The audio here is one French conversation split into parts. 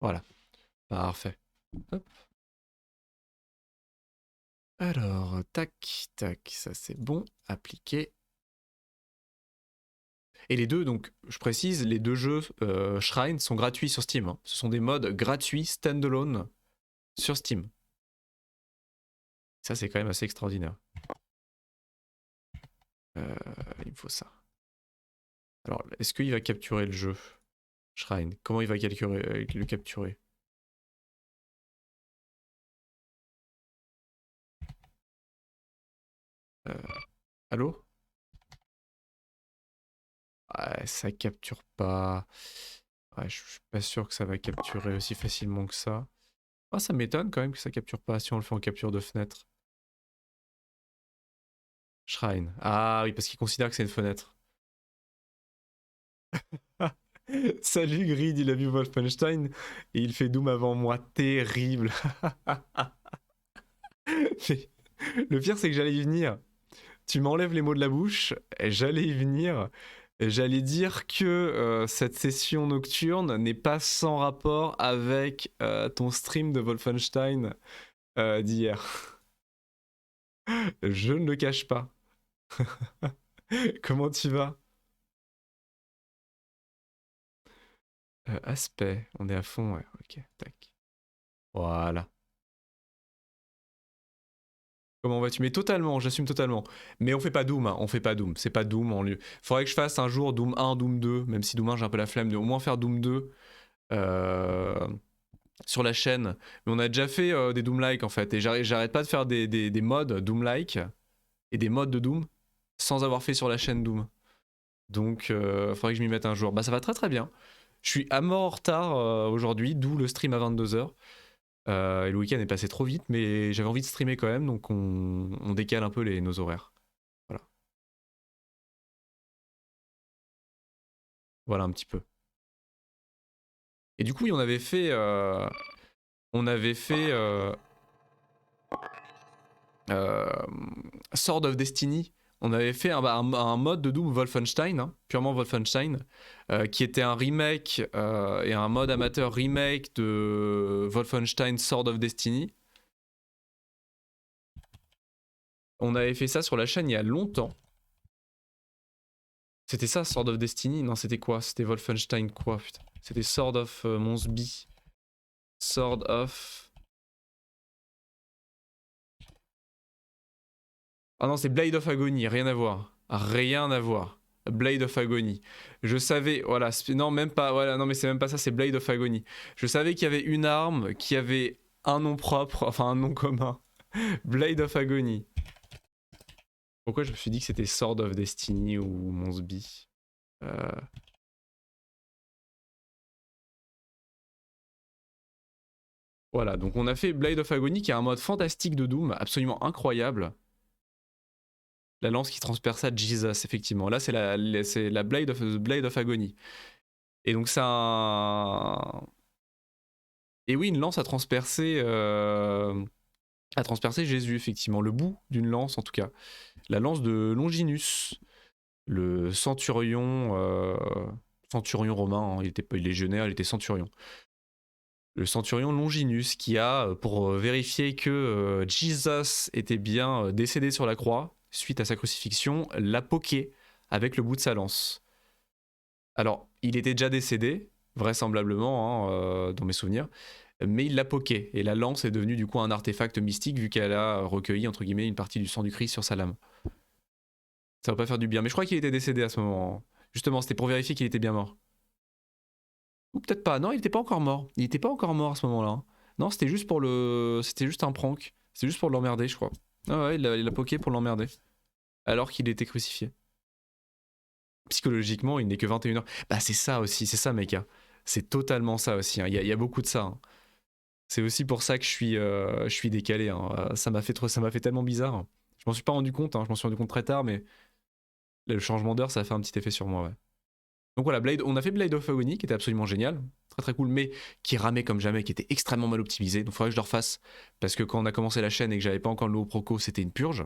Voilà, parfait. Hop. Alors, tac, tac, ça c'est bon, appliqué. Et les deux, donc je précise, les deux jeux Shrine sont gratuits sur Steam. Hein. Ce sont des modes gratuits, standalone, sur Steam. Ça c'est quand même assez extraordinaire. Il me faut ça. Alors, est-ce qu'il va capturer le jeu Shrine? Comment il va le capturer? Allô? Ouais, ça capture pas. Ouais, je suis pas sûr que ça va capturer aussi facilement que ça. Ah, ça m'étonne quand même que ça capture pas si on le fait en capture de fenêtre. Shrine. Ah oui, parce qu'il considère que c'est une fenêtre. Salut Grid, il a vu Wolfenstein et il fait Doom avant moi. Terrible. Mais le pire, c'est que j'allais y venir. Tu m'enlèves les mots de la bouche, et j'allais y venir. J'allais dire que cette session nocturne n'est pas sans rapport avec ton stream de Wolfenstein d'hier. Je ne le cache pas. Comment tu vas? Aspect, on est à fond, ouais. Ok, tac. Voilà. Comment vas-tu? Mais totalement, j'assume totalement. Mais on fait pas Doom, hein, on fait pas Doom. C'est pas Doom en lieu. Faudrait que je fasse un jour Doom 1, Doom 2, même si Doom 1 j'ai un peu la flemme de au moins faire Doom 2 euh, sur la chaîne. Mais on a déjà fait des Doom-like en fait. Et j'arrête pas de faire des mods Doom-like et des mods de Doom sans avoir fait sur la chaîne Doom. Donc faudrait que je m'y mette un jour. Bah ça va très très bien. Je suis à mort en retard aujourd'hui, d'où le stream à 22h. Et le week-end est passé trop vite, mais j'avais envie de streamer quand même, donc on décale un peu nos horaires. Voilà. Voilà un petit peu. Et du coup, oui, on avait fait euh, Sword of Destiny. On avait fait un mode de Doom Wolfenstein, hein, purement Wolfenstein, qui était un remake et un mode amateur remake de Wolfenstein Sword of Destiny. On avait fait ça sur la chaîne il y a longtemps. C'était ça, Sword of Destiny? Non, c'était quoi? C'était Wolfenstein quoi, putain? C'était Sword of Monsby. Sword of... Ah non, c'est Blade of Agony, rien à voir. Rien à voir. Blade of Agony. Je savais, voilà, non, même pas, voilà, non, mais c'est même pas ça, c'est Blade of Agony. Je savais qu'il y avait une arme qui avait un nom propre, enfin un nom commun. Blade of Agony. Pourquoi je me suis dit que c'était Sword of Destiny ou Monsby euh... Voilà, donc on a fait Blade of Agony qui est un mode fantastique de Doom, absolument incroyable. La lance qui transperça Jesus, effectivement. Là, c'est la Blade of Agony. Et donc, ça. Et oui, une lance a transpercé Jésus, effectivement. Le bout d'une lance, en tout cas. La lance de Longinus, le centurion. Centurion romain, hein. Il était pas légionnaire, il était centurion. Le centurion Longinus qui a, pour vérifier que Jesus était bien décédé sur la croix, suite à sa crucifixion, l'a poqué avec le bout de sa lance. Alors, il était déjà décédé, vraisemblablement, hein, dans mes souvenirs, mais il l'a poqué. Et la lance est devenue du coup un artefact mystique vu qu'elle a recueilli, entre guillemets, une partie du sang du Christ sur sa lame. Ça va pas faire du bien. Mais je crois qu'il était décédé à ce moment. Justement, c'était pour vérifier qu'il était bien mort. Ou peut-être pas. Non, il était pas encore mort. Il était pas encore mort à ce moment-là. Hein. Non, c'était juste pour le. C'était juste un prank. C'était juste pour l'emmerder, je crois. Ah ouais, il l'a poké pour l'emmerder. Alors qu'il était crucifié. Psychologiquement, il n'est que 21h. Bah, c'est ça aussi, c'est ça, mecha. C'est totalement ça aussi. Hein. Il y a beaucoup de ça. Hein. C'est aussi pour ça que je suis décalé. Hein. Ça m'a fait tellement bizarre. Je m'en suis pas rendu compte. Hein. Je m'en suis rendu compte très tard, mais le changement d'heure, ça a fait un petit effet sur moi. Ouais. Donc voilà, Blade, on a fait Blade of Agony, qui était absolument génial, très très cool, mais qui ramait comme jamais, qui était extrêmement mal optimisé. Donc il faudrait que je le refasse, parce que quand on a commencé la chaîne et que j'avais pas encore le nouveau Proco, c'était une purge.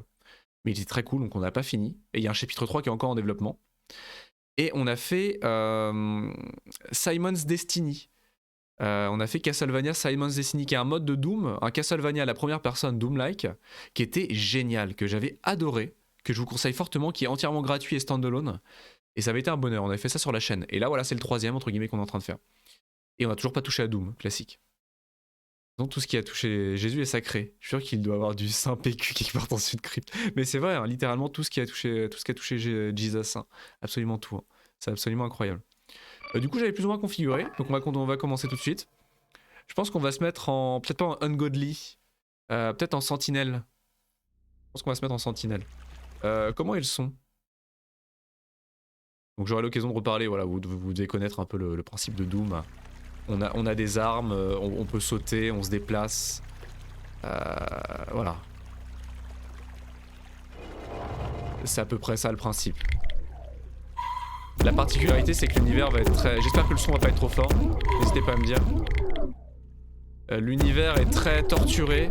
Mais il était très cool, donc on n'a pas fini. Et il y a un chapitre 3 qui est encore en développement. Et on a fait Simon's Destiny. On a fait Castlevania Simon's Destiny, qui est un mode de Doom, un Castlevania à la première personne Doom-like, qui était génial, que j'avais adoré, que je vous conseille fortement, qui est entièrement gratuit et standalone. Et ça avait été un bonheur, on avait fait ça sur la chaîne. Et là, voilà, c'est le troisième, entre guillemets, qu'on est en train de faire. Et on n'a toujours pas touché à Doom, classique. Donc tout ce qui a touché Jésus est sacré. Je suis sûr qu'il doit avoir du Saint PQ quelque part dans une crypte. Mais c'est vrai, hein, littéralement tout ce qui a touché Jesus, hein. Absolument tout. Hein. C'est absolument incroyable. Du coup, j'avais plus ou moins configuré, donc on va commencer tout de suite. Je pense qu'on va se mettre en... peut-être pas en Ungodly, peut-être en Sentinelle. Je pense qu'on va se mettre en Sentinelle. Comment est le son? Donc j'aurai l'occasion de reparler, voilà, vous devez connaître un peu le principe de Doom. On a des armes, on peut sauter, on se déplace. Voilà. C'est à peu près ça le principe. La particularité, c'est que l'univers va être très... J'espère que le son va pas être trop fort. N'hésitez pas à me dire. L'univers est très torturé.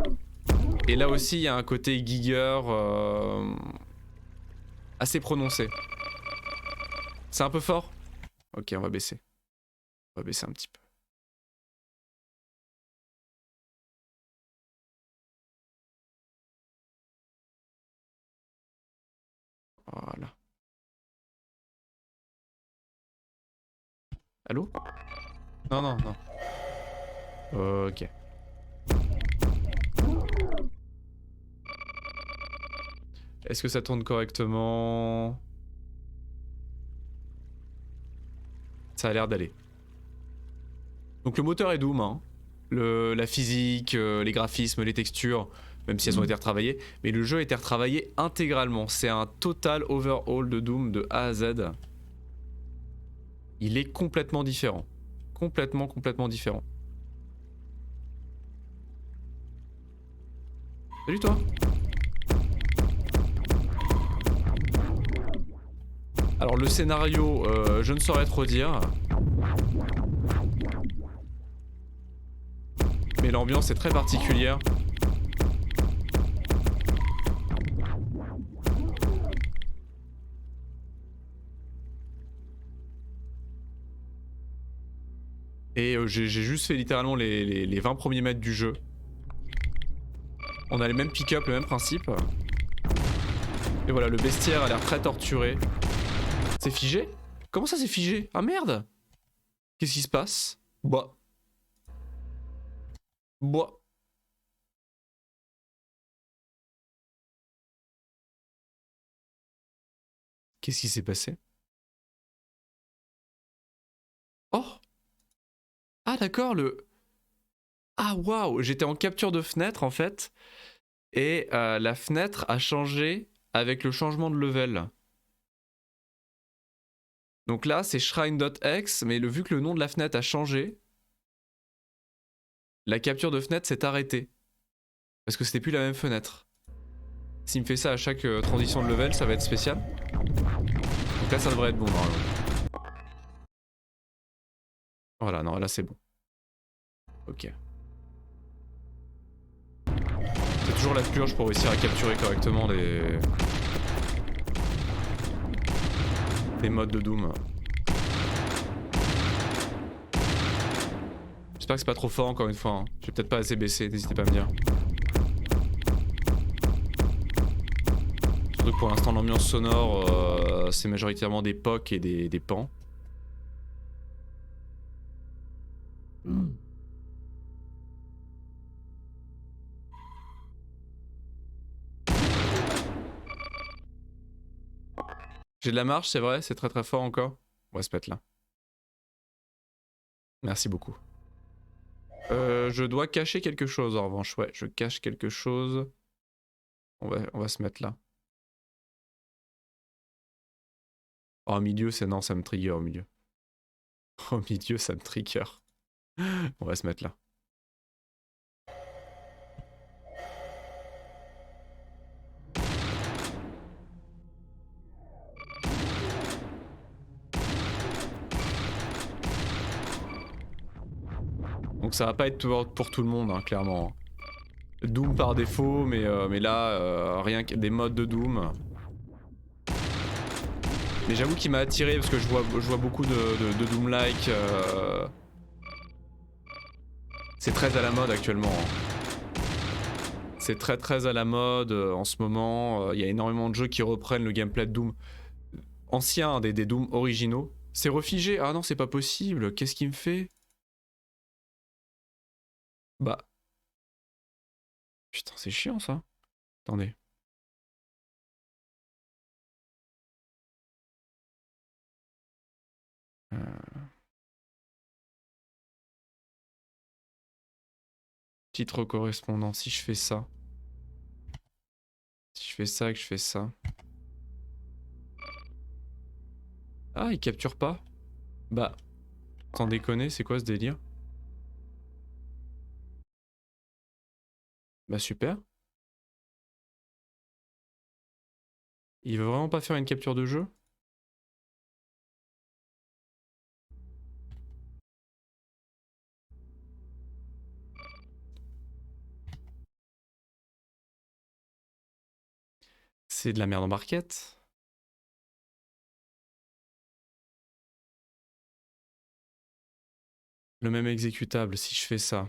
Et là aussi, il y a un côté Giger assez prononcé. C'est un peu fort? Ok, on va baisser. On va baisser un petit peu. Voilà. Allô? Non, non, non. Ok. Est-ce que ça tourne correctement? Ça a l'air d'aller. Donc le moteur est Doom, hein. La physique, les graphismes, les textures, même si elles ont été retravaillées. Mais le jeu a été retravaillé intégralement. C'est un total overhaul de Doom de A à Z. Il est complètement différent. Complètement différent. Salut toi. Alors le scénario, je ne saurais trop dire. Mais l'ambiance est très particulière. Et j'ai juste fait littéralement les 20 premiers mètres du jeu. On a les mêmes pick-up, le même principe. Et voilà, le bestiaire a l'air très torturé. C'est figé? Comment ça c'est figé? Ah merde! Qu'est-ce qui se passe? Bah. Qu'est-ce qui s'est passé? Oh! Ah d'accord, Ah waouh! J'étais en capture de fenêtre en fait. Et la fenêtre a changé avec le changement de level. Donc là c'est shrine.x, mais vu que le nom de la fenêtre a changé, la capture de fenêtre s'est arrêtée. Parce que c'était plus la même fenêtre. S'il me fait ça à chaque transition de level, ça va être spécial. Donc là ça devrait être bon normalement. Voilà, non, là c'est bon. Ok. C'est toujours la purge pour réussir à capturer correctement les modes de Doom. J'espère que c'est pas trop fort encore une fois. Hein. Je vais peut-être pas assez baisser, n'hésitez pas à me dire. Surtout que pour l'instant l'ambiance sonore c'est majoritairement des POC et des pans. J'ai de la marge, c'est vrai, c'est très fort encore. On va se mettre là. Merci beaucoup. Je dois cacher quelque chose en revanche, ouais, je cache quelque chose. On va se mettre là. Oh, au milieu, c'est non, ça me trigger au milieu. Au milieu, ça me trigger. On va se mettre là. Donc ça va pas être pour tout le monde, hein, clairement. Doom par défaut, mais là, rien que des modes de Doom. Mais j'avoue qu'il m'a attiré parce que je vois beaucoup de Doom-like. C'est très à la mode actuellement, hein. C'est très très à la mode en ce moment. Il y a énormément de jeux qui reprennent le gameplay de Doom ancien, hein, des Doom originaux. C'est refigé. Ah non, c'est pas possible. Qu'est-ce qu'il me fait? Bah. Putain, c'est chiant ça. Attendez. Euh, Titre correspondant. Si je fais ça. Si je fais ça et que je fais ça. Ah, il capture pas? Bah. Sans déconner, c'est quoi ce délire? Bah super. Il veut vraiment pas faire une capture de jeu? C'est de la merde en barquette. Le même exécutable, si je fais ça.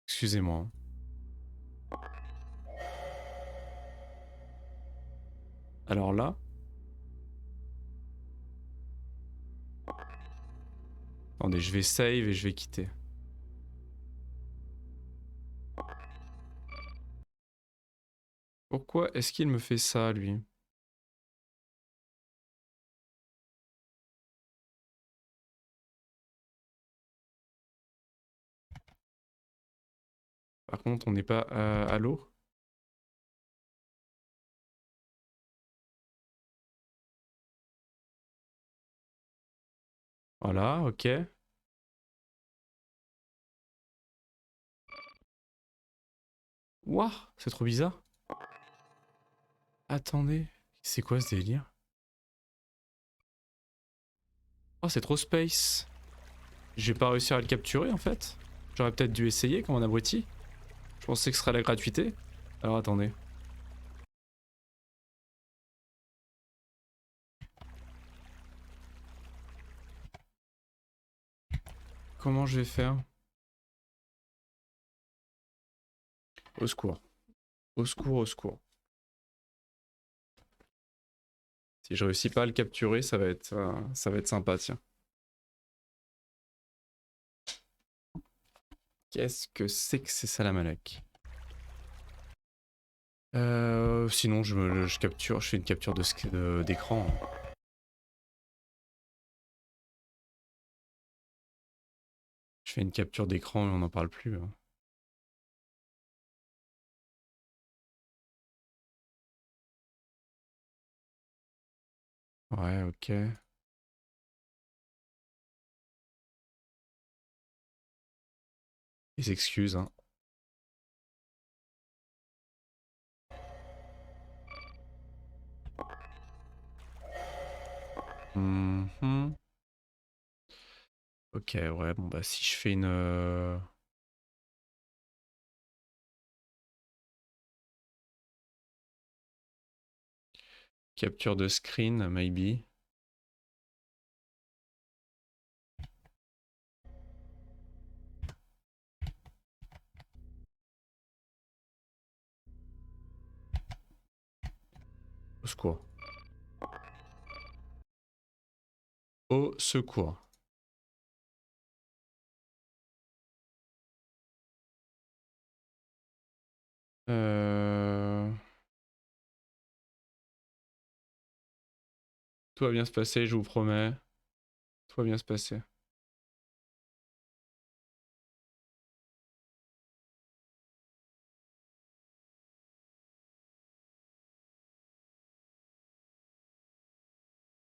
Excusez-moi. Alors là. Attendez, je vais save et je vais quitter. Pourquoi est-ce qu'il me fait ça, lui? Par contre, on n'est pas à l'eau. Voilà, ok. Ouah, c'est trop bizarre. Attendez, c'est quoi ce délire? Oh, c'est trop space. J'ai pas réussi à le capturer en fait. J'aurais peut-être dû essayer comme un abruti. Je pensais que ce serait la gratuité. Alors attendez. Comment je vais faire? Au secours. Au secours, au secours. Si je réussis pas à le capturer, ça va être sympa, tiens. Qu'est-ce que c'est Salamalek? Sinon, je capture, je fais une capture d'écran. Je fais une capture d'écran et on n'en parle plus, hein. Ouais, ok. Les excuses, hein. Mhm. Ok, ouais, bon bah si je fais une... capture de screen, maybe. Au secours. Au secours. Euh... Tout va bien se passer, je vous promets. Tout va bien se passer.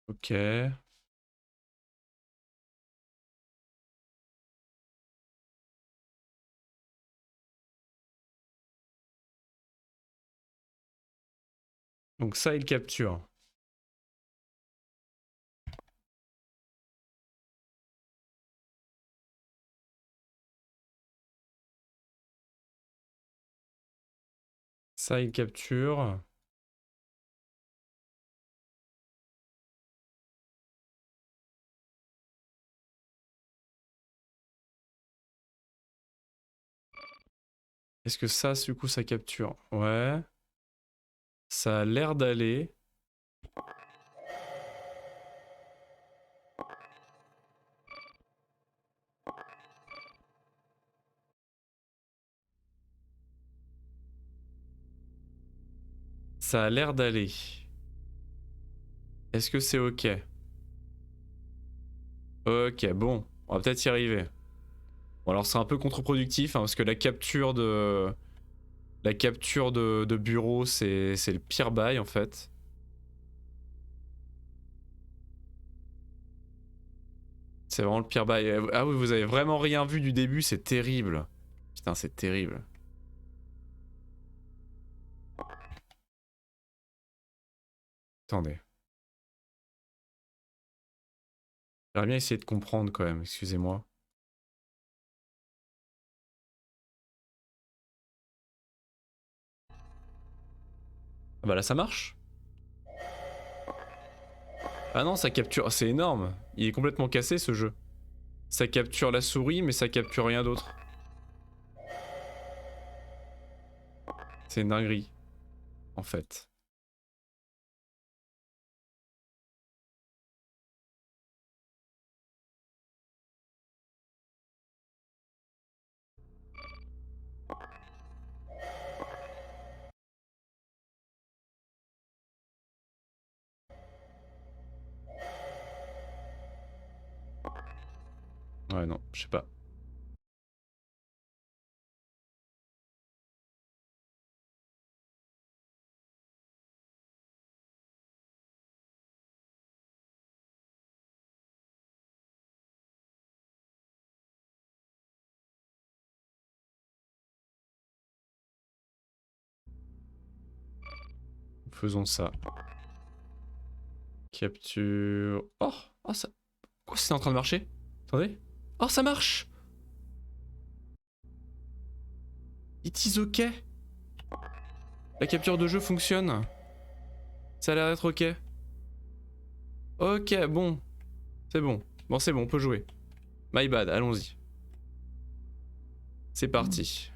Ok. Donc ça, il capture. Ça, il capture. Est-ce que ça, du coup, ça capture? Ouais. Ça a l'air d'aller. Ça a l'air d'aller. Est-ce que c'est ok? Ok, bon. On va peut-être y arriver. Bon, alors c'est un peu contre-productif, hein, parce que la capture de... La capture de bureau, c'est le pire bail, en fait. C'est vraiment le pire bail. Ah oui, vous avez vraiment rien vu du début, c'est terrible. Putain, c'est terrible. Attendez. J'aimerais bien essayer de comprendre quand même, excusez-moi. Ah bah là ça marche. Ah non, ça capture... C'est énorme. Il est complètement cassé ce jeu. Ça capture la souris, mais ça capture rien d'autre. C'est une dinguerie, en fait. Ouais, non, je sais pas. Faisons ça. Capture... Oh, oh ça... Quoi, c'est en train de marcher? Attendez. Oh, ça marche! It is ok. La capture de jeu fonctionne. Ça a l'air d'être ok. Ok, bon. C'est bon. Bon, c'est bon, on peut jouer. My bad, allons-y. C'est parti.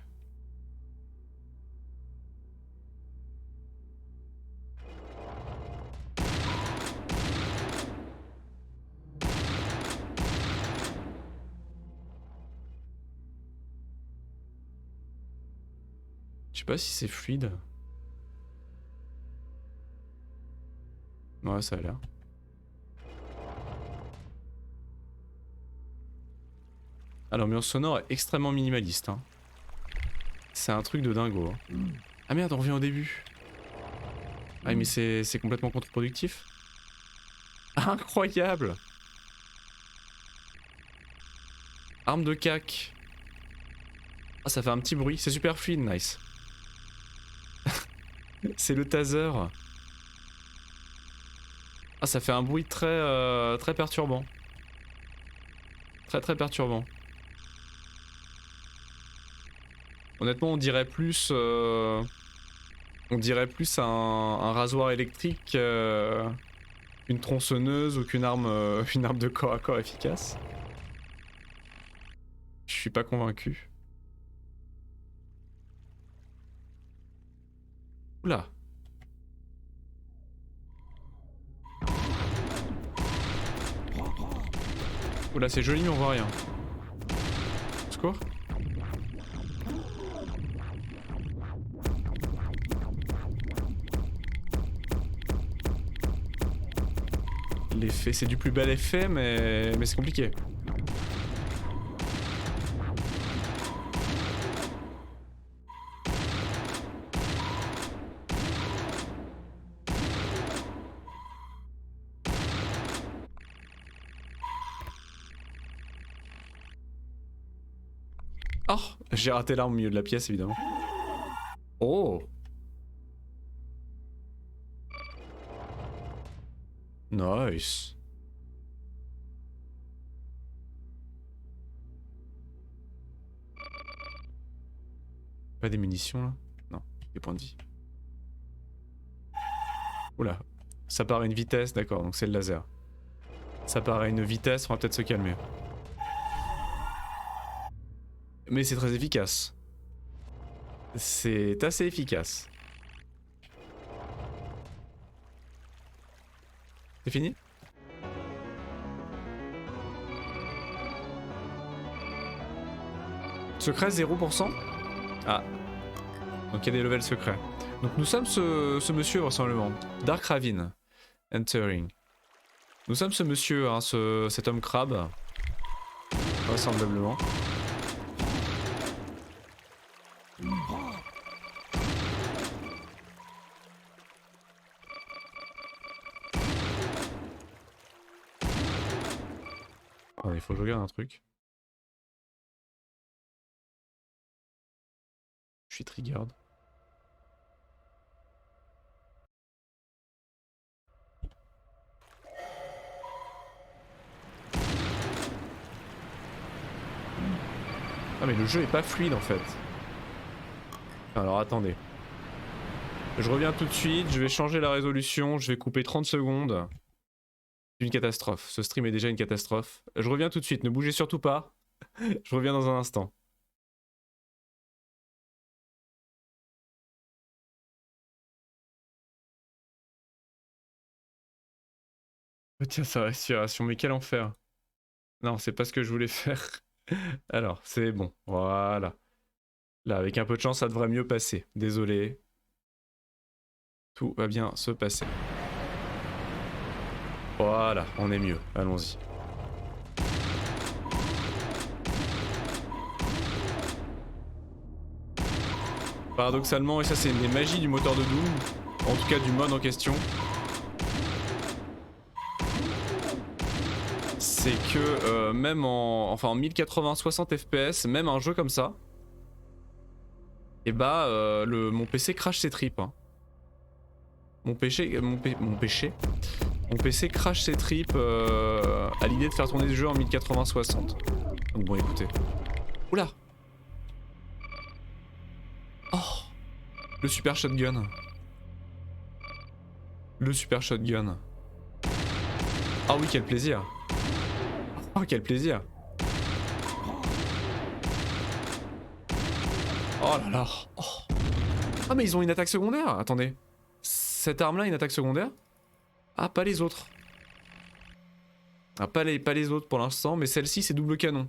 Je sais pas si c'est fluide. Ouais, ça a l'air. Ah, l'ambiance sonore est extrêmement minimaliste. Hein. C'est un truc de dingo. Hein. Ah merde, on revient au début. Ah mais c'est complètement contre-productif. Incroyable. Arme de cac. Ah ça fait un petit bruit, c'est super fluide, nice. C'est le taser. Ah ça fait un bruit très perturbant. Très perturbant. Honnêtement on dirait plus... on dirait plus un rasoir électrique qu'une tronçonneuse ou qu'une arme, une arme de corps à corps efficace. Je suis pas convaincu. Oula. Oula c'est joli mais on voit rien. Secours. L'effet, c'est du plus bel effet mais c'est compliqué. Oh, j'ai raté l'arme au milieu de la pièce évidemment. Oh. Nice. Pas des munitions là? Non, des points de vie. Oula. Ça part à une vitesse, d'accord, donc c'est le laser. Ça part à une vitesse, on va peut-être se calmer. Mais c'est très efficace. C'est assez efficace. C'est fini? Secret 0%? Ah. Donc il y a des levels secrets. Donc nous sommes ce monsieur vraisemblablement. Dark Ravine. Entering. Nous sommes ce monsieur, hein, cet homme crabe. Vraisemblablement. Oh, il faut que je regarde un truc. Je suis triggered. Ah mais le jeu est pas fluide en fait. Alors attendez. Je reviens tout de suite, je vais changer la résolution, je vais couper 30 secondes. C'est une catastrophe, ce stream est déjà une catastrophe. Je reviens tout de suite, ne bougez surtout pas. Je reviens dans un instant. Tiens sa respiration, mais quel enfer. Non, c'est pas ce que je voulais faire. Alors, c'est bon, voilà. Là, avec un peu de chance, ça devrait mieux passer. Désolé. Tout va bien se passer. Voilà, on est mieux. Allons-y. Paradoxalement, et ça c'est une des magies du moteur de Doom, en tout cas du mode en question, c'est que même en 1080 60 fps, même un jeu comme ça, et bah mon PC crache ses tripes. Hein. Mon PC crache ses tripes à l'idée de faire tourner ce jeu en 1080 60. Donc bon écoutez. Oula. Oh. Le super shotgun. Le super shotgun. Ah oui, quel plaisir. Oh, quel plaisir. Oh là là. Oh. Ah mais ils ont une attaque secondaire. Attendez. Cette arme là a une attaque secondaire? Ah pas les autres. Ah pas les autres pour l'instant, mais celle-ci c'est double canon.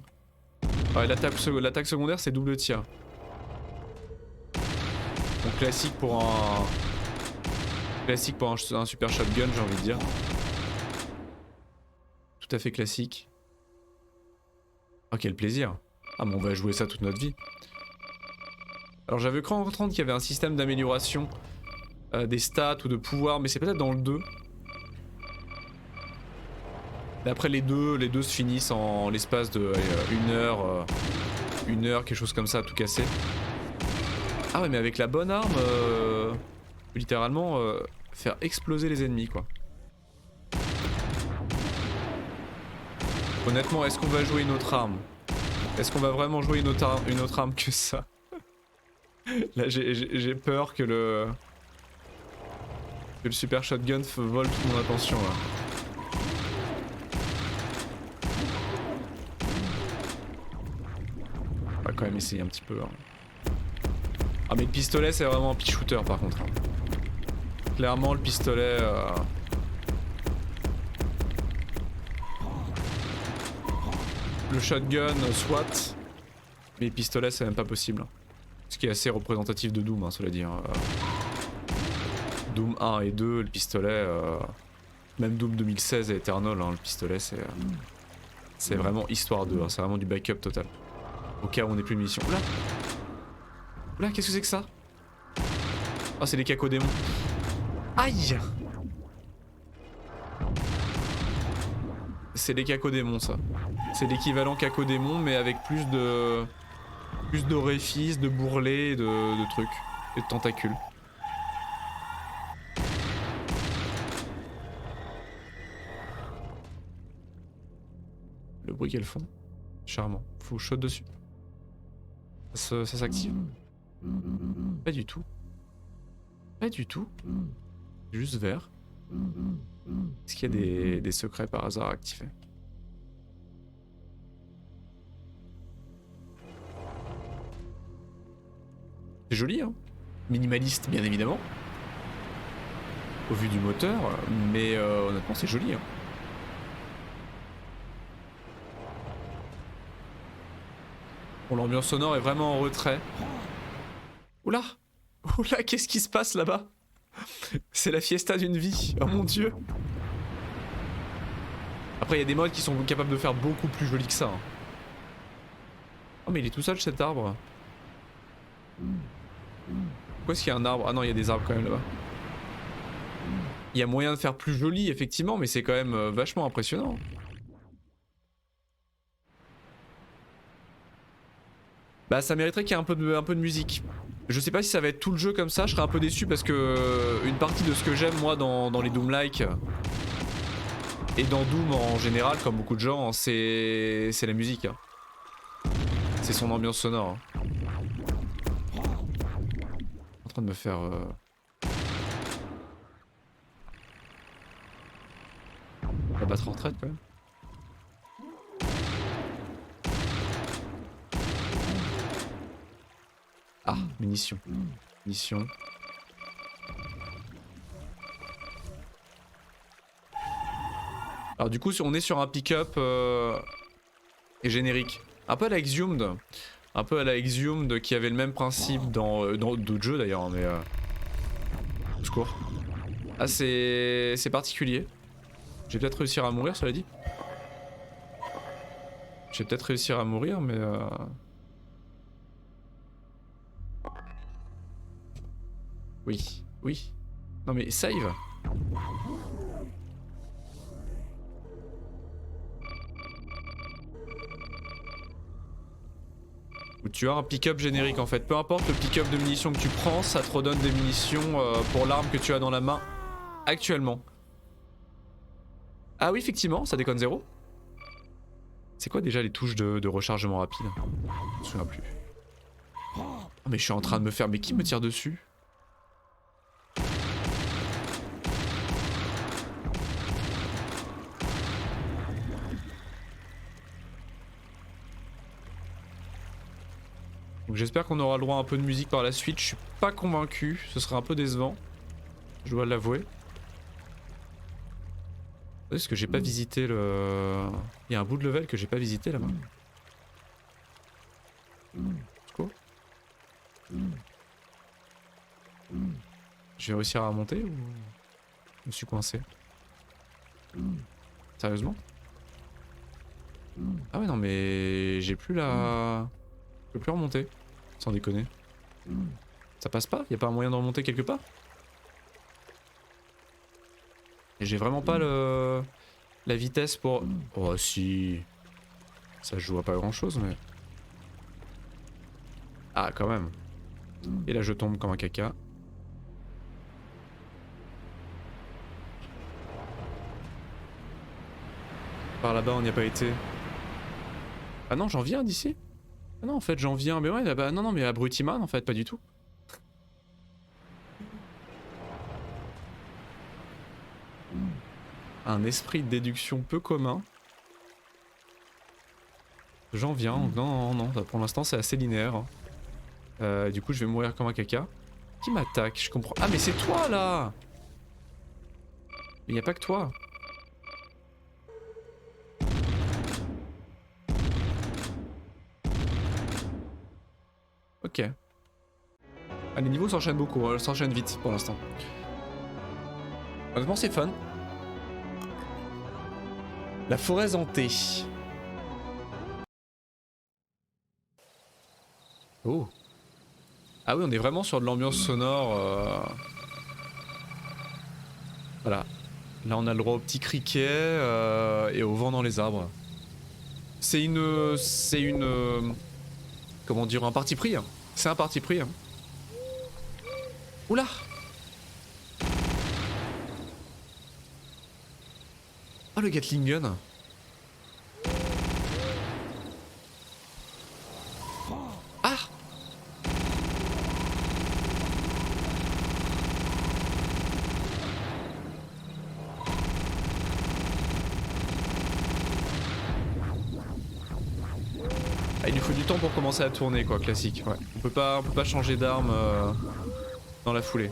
Ouais, l'attaque secondaire c'est double tir. Bon, classique pour un... Classique pour un super shotgun, j'ai envie de dire. Tout à fait classique. Oh quel plaisir. Ah mais on va jouer ça toute notre vie. Alors j'avais cru entendre qu'il y avait un système d'amélioration des stats ou de pouvoir, mais c'est peut-être dans le 2. D'après les deux se finissent en l'espace de une heure, quelque chose comme ça, à tout casser. Ah ouais mais avec la bonne arme, littéralement faire exploser les ennemis quoi. Honnêtement, est-ce qu'on va jouer une autre arme? Est-ce qu'on va vraiment jouer une autre arme que ça? Là j'ai peur que le super shotgun vole toute mon attention là. On va quand même essayer un petit peu. Hein. Ah mais le pistolet c'est vraiment un pitch shooter par contre. Hein. Clairement le pistolet... Le shotgun soit, mais le pistolet c'est même pas possible. Ce qui est assez représentatif de Doom, hein, cela dit. Hein. Doom 1 et 2, le pistolet... Même Doom 2016 et Eternal, hein, le pistolet c'est vraiment histoire 2, hein, c'est vraiment du backup total. Au cas où on n'est plus de mission. Oula. Oula, qu'est-ce que c'est que ça? Oh, c'est les cacodémons. Aïe. C'est les cacodémons ça. C'est l'équivalent cacodémon mais avec plus d'orifices, de bourrelets, de trucs. Et de tentacules. Le bruit qu'elles font. Charmant. Faut shot dessus. Ça s'active. Pas du tout. Pas du tout. Juste vert. Est-ce qu'il y a des secrets par hasard activés? C'est joli, hein. Minimaliste, bien évidemment. Au vu du moteur, mais honnêtement, c'est joli, hein. Bon, l'ambiance sonore est vraiment en retrait. Oula! Oula, qu'est-ce qui se passe là-bas? C'est la fiesta d'une vie, oh mon dieu! Après, il y a des modes qui sont capables de faire beaucoup plus joli que ça, hein. Oh, mais il est tout seul cet arbre. Pourquoi est-ce qu'il y a un arbre? Ah non, il y a des arbres quand même là-bas. Il y a moyen de faire plus joli, effectivement, mais c'est quand même vachement impressionnant. Bah, ça mériterait qu'il y ait un peu de musique. Je sais pas si ça va être tout le jeu comme ça, je serais un peu déçu parce que une partie de ce que j'aime moi dans les Doom-like et dans Doom en général, comme beaucoup de gens, c'est la musique, hein. C'est son ambiance sonore, hein. En train de me faire... On va battre en retraite quand même. Ah, munitions. Munitions. Alors du coup on est sur un pick-up générique. Un peu à la Exhumed. Un peu à la Exhumed qui avait le même principe dans d'autres jeux d'ailleurs, mais... Au secours. Ah c'est particulier. Je vais peut-être réussir à mourir, cela dit. Je vais peut-être réussir à mourir, mais... Oui, oui. Non mais save. Où tu as un pick-up générique en fait. Peu importe le pick-up de munitions que tu prends, ça te redonne des munitions pour l'arme que tu as dans la main actuellement. Ah oui, effectivement, ça déconne zéro. C'est quoi déjà les touches de rechargement rapide? Je me souviens plus. Oh, mais je suis en train de me faire... Mais qui me tire dessus? Donc j'espère qu'on aura le droit à un peu de musique par la suite. Je suis pas convaincu, ce serait un peu décevant. Je dois l'avouer. Est-ce que j'ai pas visité le... Il y a un bout de level que j'ai pas visité là-bas. Quoi? Je vais réussir à monter ou... Je me suis coincé. Sérieusement? Ah ouais non mais... J'ai plus la... Je peux plus remonter. Sans déconner. Ça passe pas? Y'a pas un moyen de remonter quelque part? Et j'ai vraiment pas le... la vitesse pour... Oh si... Ça joue à pas grand chose mais... Ah quand même. Et là je tombe comme un caca. Par là-bas on n'y a pas été. Ah non j'en viens d'ici? Ah non en fait j'en viens, mais ouais là-bas, non non mais Abruti-Man en fait pas du tout. Un esprit de déduction peu commun. J'en viens, non, non, non, pour l'instant c'est assez linéaire. Du coup je vais mourir comme un caca. Qui m'attaque? Je comprends. Ah mais c'est toi là! Mais y a pas que toi. Ok. Ah, les niveaux s'enchaînent beaucoup, hein, s'enchaînent vite pour l'instant. Honnêtement c'est fun. La forêt hantée. Oh. Ah oui, on est vraiment sur de l'ambiance sonore. Voilà. Là, on a le droit au petit criquet et au vent dans les arbres. C'est une... comment dire, un parti pris. Hein. C'est un parti pris. Hein. Oula! Oh, le Gatling Gun. Ah! il lui faut du temps pour commencer à tourner quoi, classique. Ouais. On peut pas changer d'arme dans la foulée.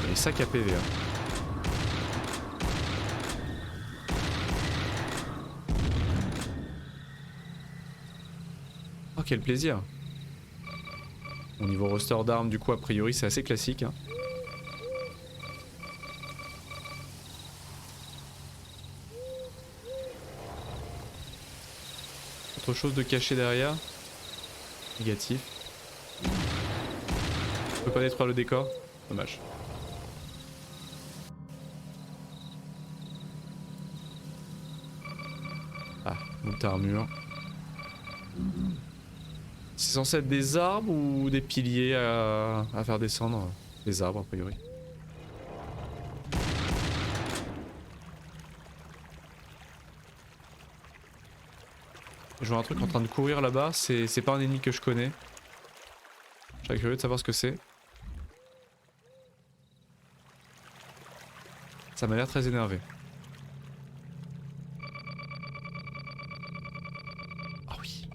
Les sacs à PV. Hein. Oh quel plaisir. Au niveau roster d'armes du coup a priori c'est assez classique. Hein. Autre chose de caché derrière. Négatif. On peut pas détruire le décor. Dommage. Ah, monte armure. C'est censé être des arbres ou des piliers à faire descendre? Des arbres a priori. Je vois un truc en train de courir là-bas, c'est pas un ennemi que je connais. Je serais curieux de savoir ce que c'est. Ça m'a l'air très énervé. Ah oui.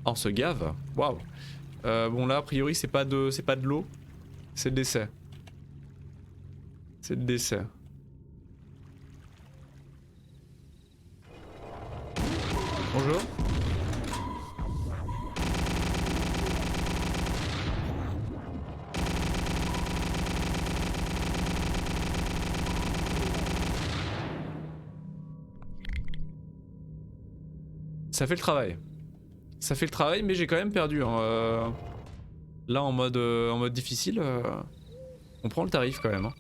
Oh, on se gave. Waouh. Bon là a priori c'est pas de l'eau, c'est le décès. C'est le décès. Bonjour. Ça fait le travail. Ça fait le travail mais j'ai quand même perdu. Hein. Là en mode difficile, on prend le tarif quand même. Hein.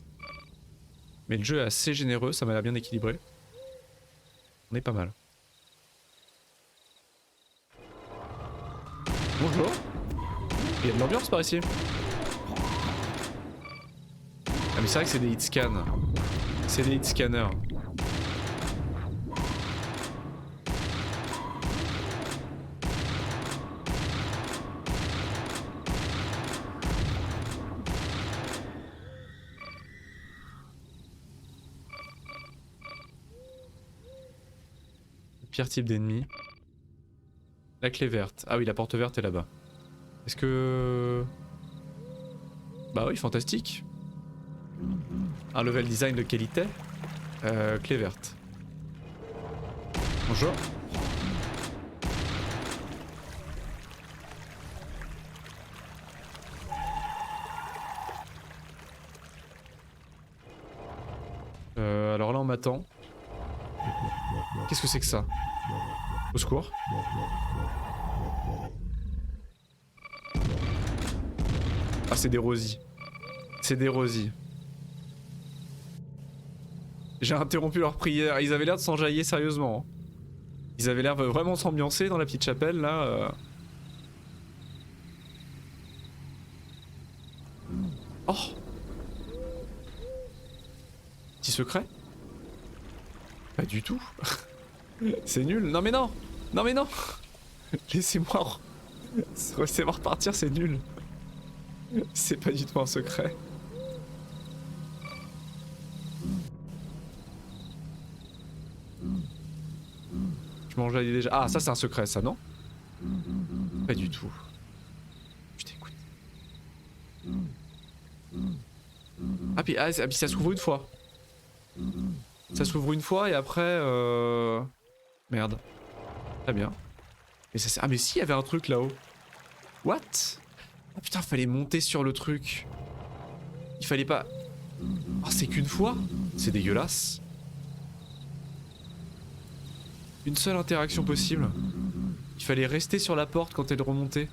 Mais le jeu est assez généreux, ça m'a l'air bien équilibré. On est pas mal. Bonjour. Il y a de l'ambiance par ici. Ah mais c'est vrai que c'est des hit scans. C'est des hit scanners. Pire type d'ennemi. La clé verte. Ah oui, la porte verte est là-bas. Est-ce que... Bah oui, fantastique. Un level design de qualité. Clé verte. Bonjour. Alors là on m'attend. Qu'est-ce que c'est que ça? Au secours. Ah c'est des rosies. C'est des rosies. J'ai interrompu leur prière, ils avaient l'air de s'enjailler sérieusement. Ils avaient l'air vraiment s'ambiancer dans la petite chapelle là. Oh! Petit secret? Pas du tout. C'est nul. Non mais non! Non mais non! Laissez-moi repartir, c'est nul. C'est pas du tout un secret. Je m'enjaille déjà. Ah ça c'est un secret ça non? Pas du tout. Je t'écoute. Ah puis ça s'ouvre une fois. Ça s'ouvre une fois et après merde. Très bien. Mais ça, ah mais si, il y avait un truc là-haut. What? Ah putain, fallait monter sur le truc. Il fallait pas... Ah c'est qu'une fois? C'est dégueulasse. Une seule interaction possible. Il fallait rester sur la porte quand elle remontait.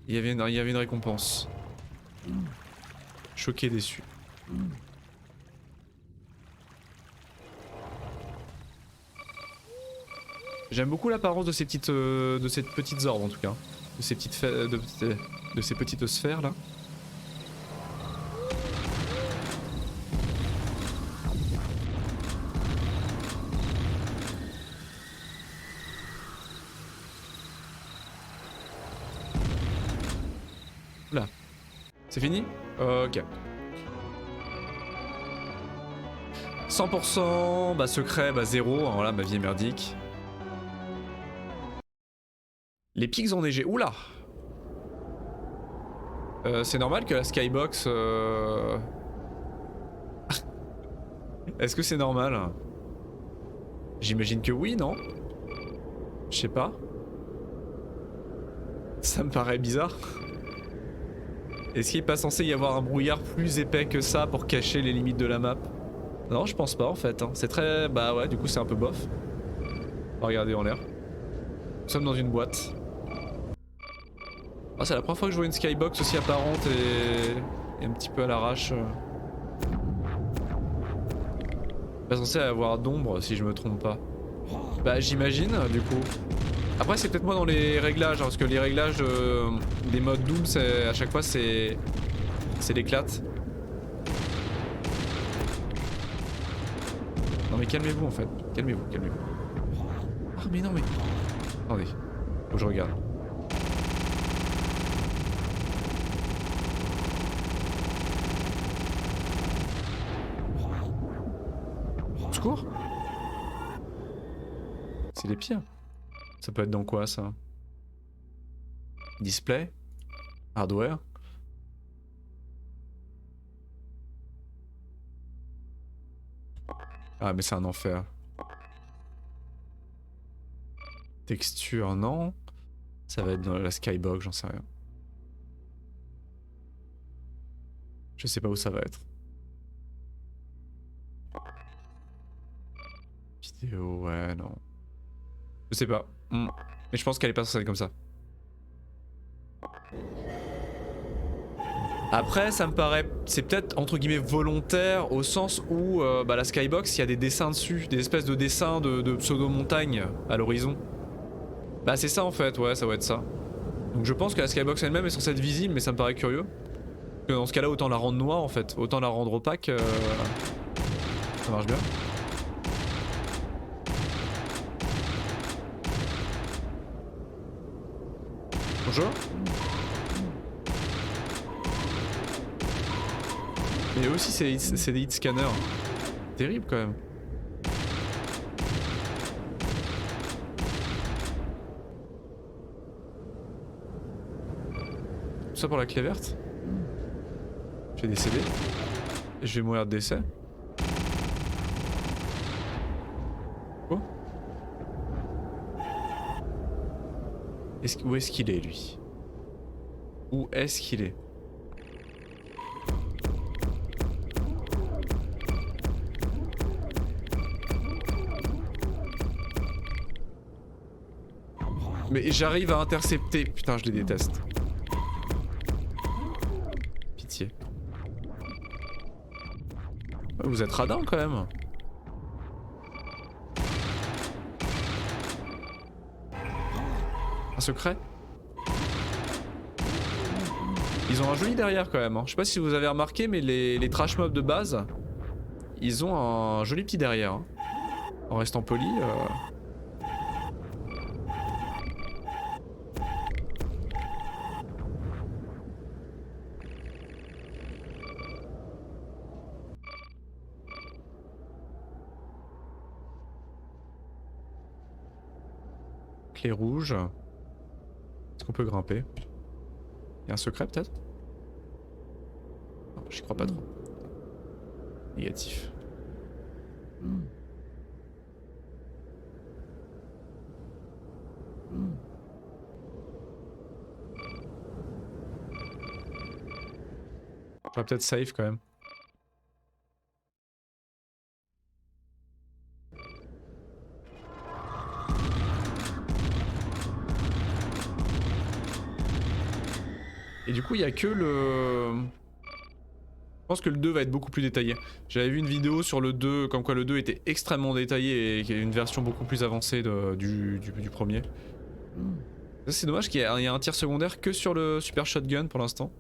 Il y avait une récompense. Choqué, déçu. J'aime beaucoup l'apparence de ces petites orbes en tout cas. De ces petites sphères là. C'est fini? Ok. 100%, bah secret, bah 0, hein, voilà, ma vie est merdique. Les pics enneigés, oula! C'est normal que la skybox... Est-ce que c'est normal? J'imagine que oui, non? Je sais pas. Ça me paraît bizarre. Est-ce qu'il est pas censé y avoir un brouillard plus épais que ça pour cacher les limites de la map? Non, je pense pas en fait. Hein. C'est très... Bah ouais, du coup c'est un peu bof. On va regarder en l'air. Nous sommes dans une boîte. Ah, c'est la première fois que je vois une skybox aussi apparente et un petit peu à l'arrache. Pas censé avoir d'ombre si je me trompe pas. Bah j'imagine du coup. Après c'est peut-être moi dans les réglages, hein, parce que les réglages des modes Doom, à chaque fois c'est l'éclate. Non mais calmez-vous en fait, calmez-vous, calmez-vous. Ah mais non mais... Attendez, faut que je regarde. Au secours. C'est les pires. Ça peut être dans quoi ça? Display? Hardware? Ah mais c'est un enfer. Texture non. Ça va être dans la skybox, j'en sais rien. Je sais pas où ça va être. Vidéo, ouais non. Je sais pas. Mais je pense qu'elle est pas censée être comme ça. Après ça me paraît, c'est peut-être entre guillemets volontaire au sens où bah, la skybox il y a des dessins dessus, des espèces de dessins de pseudo-montagnes à l'horizon. Bah c'est ça en fait, ouais ça va être ça. Donc je pense que la skybox elle-même est censée être visible mais ça me paraît curieux. Que dans ce cas là autant la rendre noire en fait, autant la rendre opaque, ça marche bien. Bonjour. Mais aussi c'est des hit scanners. Terrible quand même. Tout ça pour la clé verte. Je vais décéder. Et je vais mourir de décès. Quoi? Où est-ce qu'il est lui? Où est-ce qu'il est? Mais j'arrive à intercepter. Putain, je les déteste. Pitié. Vous êtes radin quand même. Un secret? Ils ont un joli derrière quand même. Hein. Je sais pas si vous avez remarqué, mais les trash mobs de base, ils ont un joli petit derrière. Hein. En restant poli. Clé rouge. Est-ce qu'on peut grimper? Il y a un secret peut-être? Non, j'y crois pas trop. Négatif. J'aurais peut-être safe quand même. Et du coup, il y a que le... Je pense que le 2 va être beaucoup plus détaillé. J'avais vu une vidéo sur le 2, comme quoi le 2 était extrêmement détaillé et qu'il y a une version beaucoup plus avancée du premier. C'est dommage qu'il y ait un tir secondaire que sur le super shotgun pour l'instant.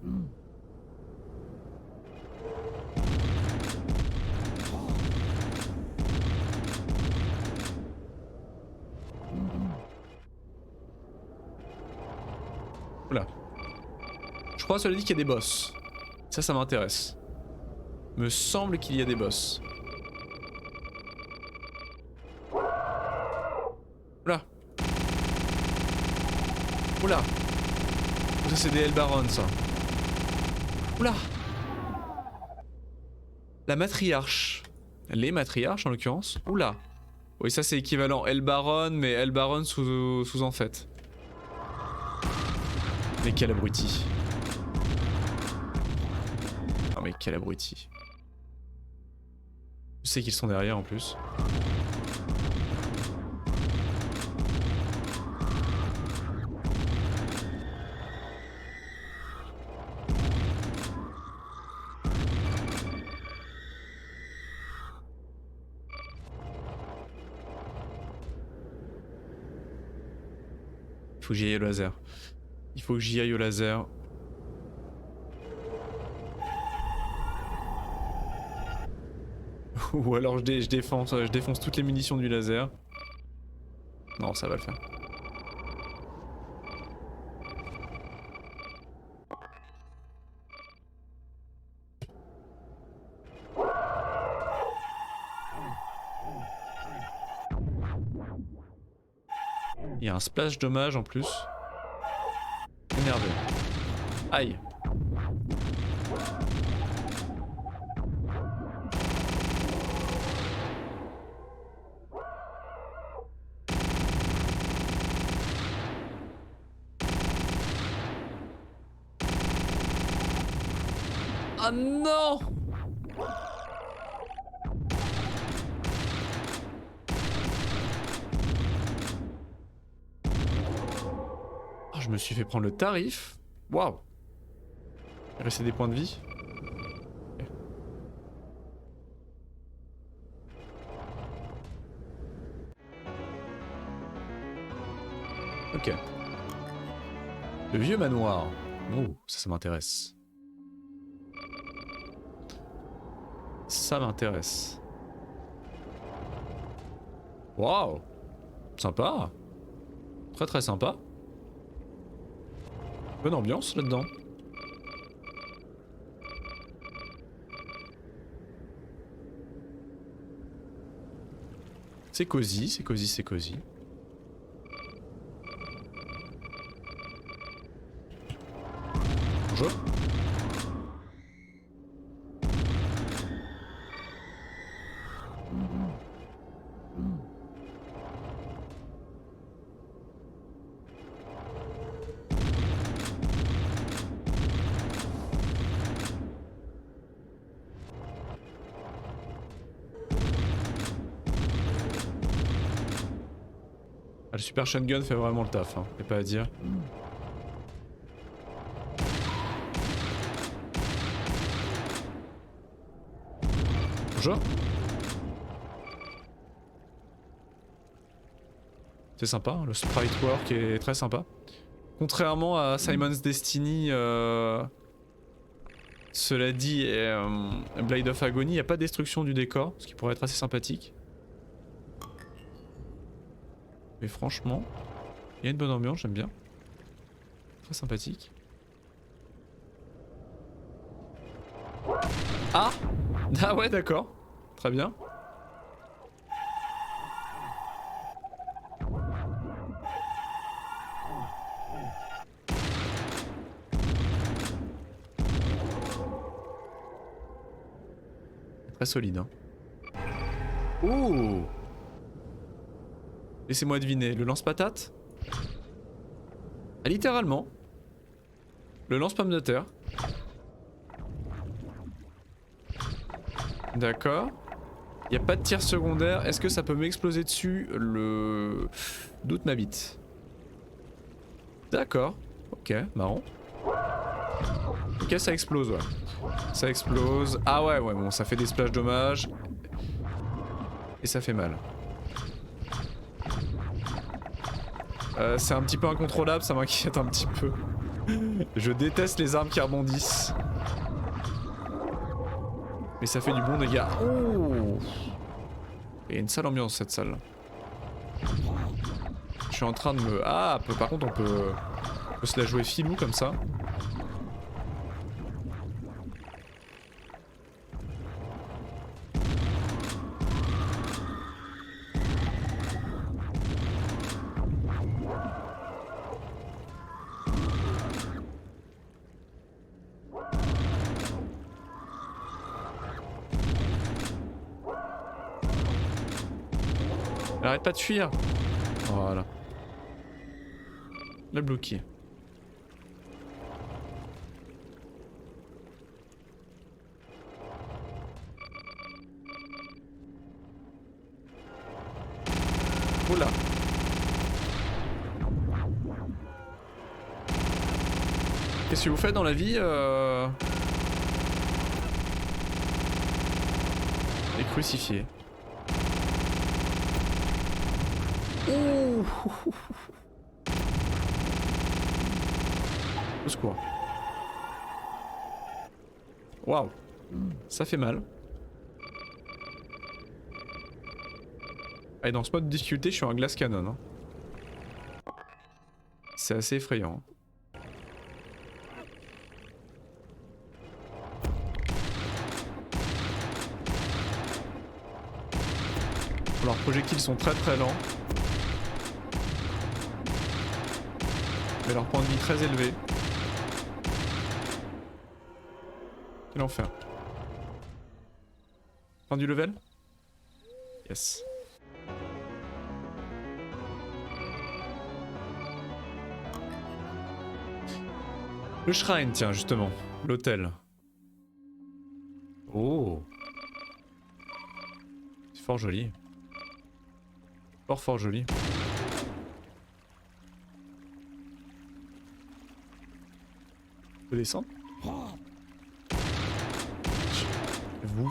Oula. Je crois cela dit qu'il y a des boss. Ça m'intéresse. Me semble qu'il y a des boss. Oula. Oula. Ça c'est des Hellbarons ça. Oula. La matriarche. Les matriarches en l'occurrence. Oula. Oui ça c'est équivalent Hellbaron mais Hellbaron sous en fait. Mais quel abruti. Oh mais quel abruti. Je sais qu'ils sont derrière en plus. Il faut que j'y aille au laser. Il faut que j'y aille au laser. Ou alors je défonce toutes les munitions du laser. Non, ça va le faire. Il y a un splash dommage en plus. Énervé. Aïe. Ah non! Oh, je me suis fait prendre le tarif. Waouh! Il restait des points de vie. Ok. Le vieux manoir. Oh, ça m'intéresse. Ça m'intéresse. Waouh! Sympa! Très très sympa. Bonne ambiance là-dedans. C'est cosy, c'est cosy, c'est cosy. Bonjour. Ah, le super shotgun fait vraiment le taf, hein. Y'a pas à dire. Bonjour. C'est sympa, hein, le sprite work est très sympa. Contrairement à Simon's Destiny, cela dit, Blade of Agony, il n'y a pas de destruction du décor, ce qui pourrait être assez sympathique. Mais franchement, il y a une bonne ambiance, j'aime bien. Très sympathique. Ah! Ah ouais, d'accord. Très bien. Très solide, hein. Ouh! Laissez-moi deviner, le lance-patate? Ah, littéralement. Le lance-pomme de terre. D'accord. Il n'y a pas de tir secondaire. Est-ce que ça peut m'exploser dessus? Le doute m'habite. D'accord. Ok, marrant. Ok, ça explose, ouais. Ça explose. Ah ouais, ouais, bon, ça fait des splash dommages. Et ça fait mal. C'est un petit peu incontrôlable, ça m'inquiète un petit peu. Je déteste les armes qui rebondissent. Mais ça fait du bon dégât. Oh! Il y a une sale ambiance cette salle. Je suis en train de me... Ah, par contre on peut se la jouer filou comme ça. Arrête pas de fuir. Voilà. La bloquer. Oula. Qu'est-ce que vous faites dans la vie Les crucifiés. Ouh. Au secours. Waouh. Ça fait mal. Et dans ce mode de difficulté, je suis un glace canon. Hein. C'est assez effrayant. Leurs projectiles sont très très lents. Mais leur point de vie très élevé. Quel enfer. Fin du level? Yes. Le shrine, tiens, justement. L'hôtel. Oh. C'est fort joli. Fort joli. On peut descendre? Vous.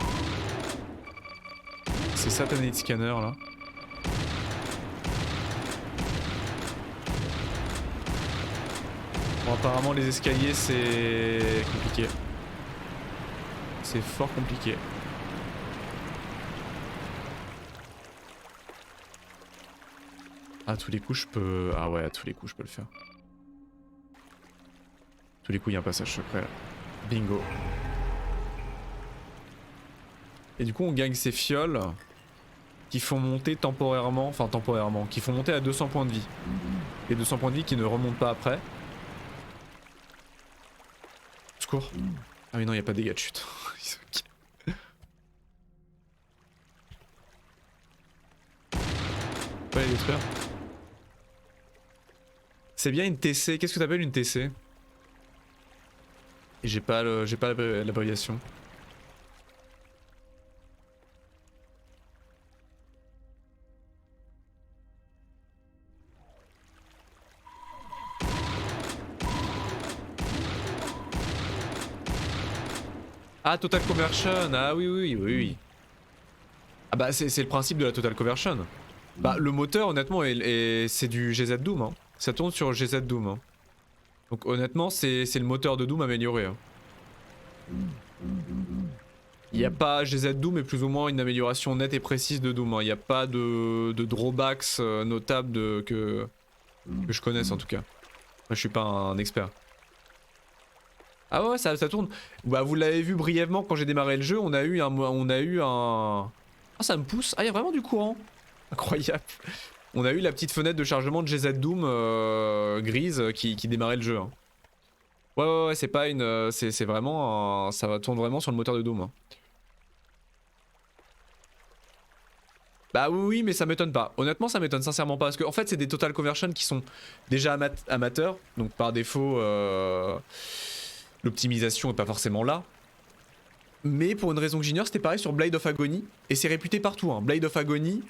C'est satané de scanner là. Bon, apparemment les escaliers c'est compliqué. C'est fort compliqué. À tous les coups je peux... Ah ouais, à tous les coups je peux le faire. À tous les coups il y a un passage secret là. Bingo. Et du coup on gagne ces fioles qui font monter temporairement, enfin temporairement, qui font monter à 200 points de vie. Et 200 points de vie qui ne remontent pas après. Secours. Ah oui non, il n'y a pas de dégâts de chute. Faut les détruire. C'est bien une TC, qu'est-ce que t'appelles une TC? Et j'ai pas l'abréviation. Ah, Total Conversion, ah oui. Ah bah c'est le principe de la Total Conversion. Bah le moteur honnêtement c'est du GZ Doom, hein. Ça tourne sur GZ Doom. Hein. Donc honnêtement c'est le moteur de Doom amélioré. Hein. Il n'y a pas GZ Doom mais plus ou moins une amélioration nette et précise de Doom. Hein. Il n'y a pas de drawbacks notables que je connaisse en tout cas. Moi je suis pas un expert. Ah ouais ça tourne. Bah vous l'avez vu brièvement quand j'ai démarré le jeu, on a eu un... Ah ça me pousse. Ah il y a vraiment du courant. Incroyable. On a eu la petite fenêtre de chargement de GZ Doom grise qui démarrait le jeu. Hein. Ouais c'est pas une... c'est vraiment ça tourne vraiment sur le moteur de Doom. Hein. Bah oui mais ça m'étonne pas. Honnêtement ça m'étonne sincèrement pas parce qu'en fait c'est des Total Conversion qui sont déjà amateurs. Donc par défaut l'optimisation est pas forcément là. Mais pour une raison que j'ignore c'était pareil sur Blade of Agony. Et c'est réputé partout. Hein. Blade of Agony,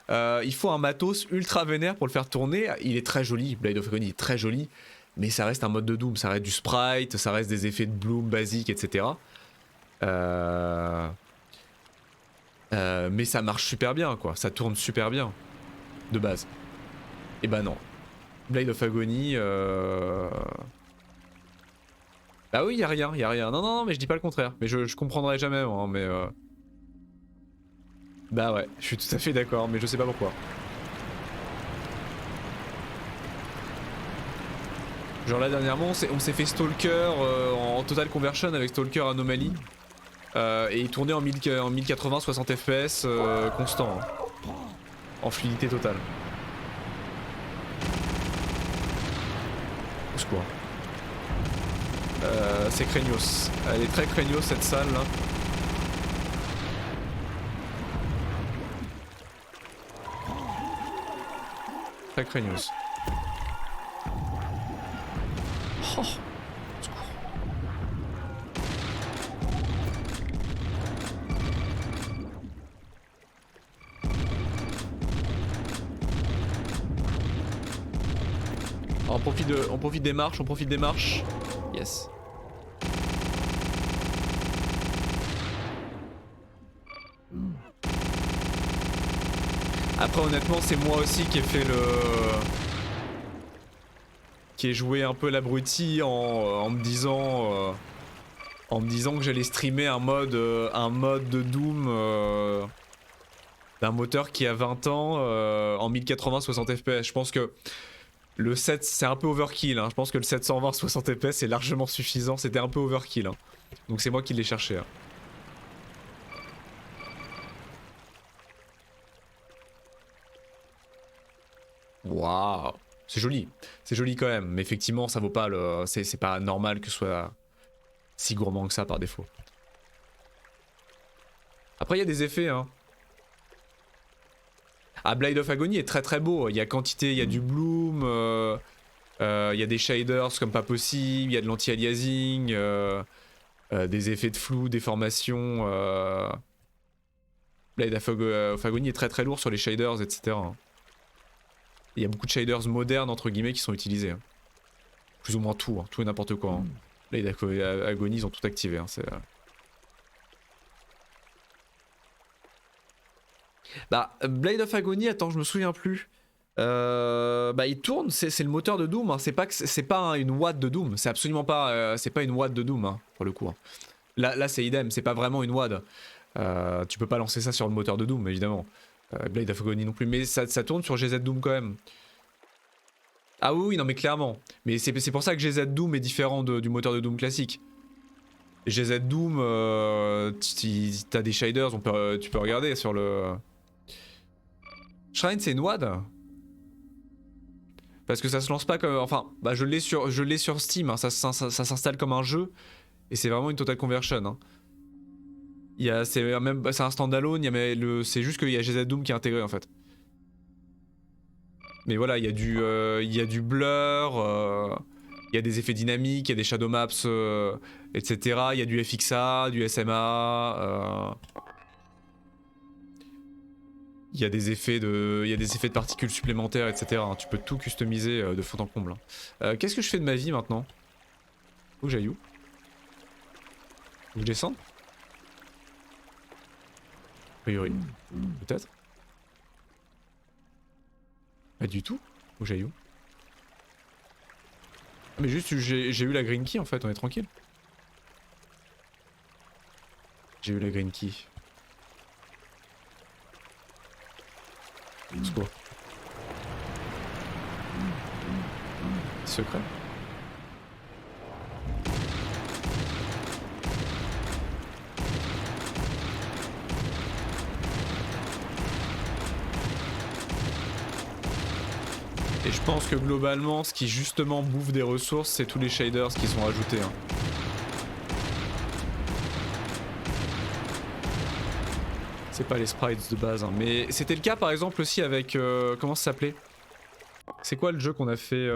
il faut un matos ultra vénère pour le faire tourner. Il est très joli, Blade of Agony est très joli. Mais ça reste un mode de Doom, ça reste du sprite, ça reste des effets de bloom basiques, etc. Mais ça marche super bien quoi, ça tourne super bien. De base. Et bah non. Blade of Agony... Bah oui, y'a rien. Non, mais je dis pas le contraire. Mais je comprendrai jamais, hein, mais... Bah ouais, je suis tout à fait d'accord, mais je sais pas pourquoi. Genre là, dernièrement, on s'est fait Stalker en Total Conversion avec Stalker Anomaly. Et il tournait en 1080, 60 FPS constant. Hein. En fluidité totale. Au secours. c'est craignos. Elle est très craignos cette salle là. Très craignos. Oh. On profite des marches, on profite des marches. Yes. Après honnêtement c'est moi aussi qui ai fait le... qui ai joué un peu l'abruti en me disant... en me disant que j'allais streamer un mode de Doom d'un moteur qui a 20 ans en 1080 60 fps. Je pense que le 7 c'est un peu overkill, hein. Je pense que le 720 60 fps est largement suffisant, c'était un peu overkill. Hein. Donc c'est moi qui l'ai cherché. Hein. Waouh, c'est joli quand même, mais effectivement ça vaut pas le... c'est pas normal que ce soit si gourmand que ça par défaut. Après il y a des effets hein. Ah, Blade of Agony est très beau, il y a quantité, il y a du bloom, il y a des shaders comme pas possible, il y a de l'anti-aliasing, des effets de flou, déformation. Blade of Agony est très lourd sur les shaders, etc. Il y a beaucoup de shaders modernes entre guillemets qui sont utilisés. Hein. Plus ou moins tout, hein, tout et n'importe quoi. Hein. Blade of Agony ils ont tout activé. Hein, Bah, Blade of Agony, attends, je me souviens plus. Bah, il tourne, c'est le moteur de Doom. Hein. C'est pas une watt de Doom. C'est absolument pas. C'est pas une watt de Doom, hein, pour le coup. Hein. Là c'est idem, c'est pas vraiment une watt. Tu peux pas lancer ça sur le moteur de Doom, évidemment. Blade of Agony non plus. Mais ça tourne sur GZ Doom quand même. Ah oui, non, mais clairement. Mais c'est pour ça que GZ Doom est différent du moteur de Doom classique. GZ Doom, t'as des shaders, tu peux regarder sur le. Shrine c'est une WAD? Parce que ça se lance pas comme... Enfin, bah je l'ai sur Steam, hein. Ça s'installe comme un jeu. Et c'est vraiment une total conversion. Hein. C'est un standalone, c'est juste qu'il y a GZ Doom qui est intégré en fait. Mais voilà, il y a du blur, il y a des effets dynamiques, il y a des shadow maps, etc. Il y a du FXA, du SMA... Il y a des effets de particules supplémentaires, etc. Hein. Tu peux tout customiser de fond en comble. Hein. Qu'est-ce que je fais de ma vie maintenant? Faut que j'aille où? Faut que je descende? A priori. Peut-être. Pas du tout. Faut que j'aille où? Ah, mais juste j'ai eu la green key en fait, on est tranquille. J'ai eu la green key. C'est quoi? Secret? Et je pense que globalement, ce qui justement bouffe des ressources, c'est tous les shaders qui sont ajoutés. Hein. C'est pas les sprites de base, hein. Mais c'était le cas par exemple aussi avec... comment ça s'appelait? C'est quoi le jeu qu'on a fait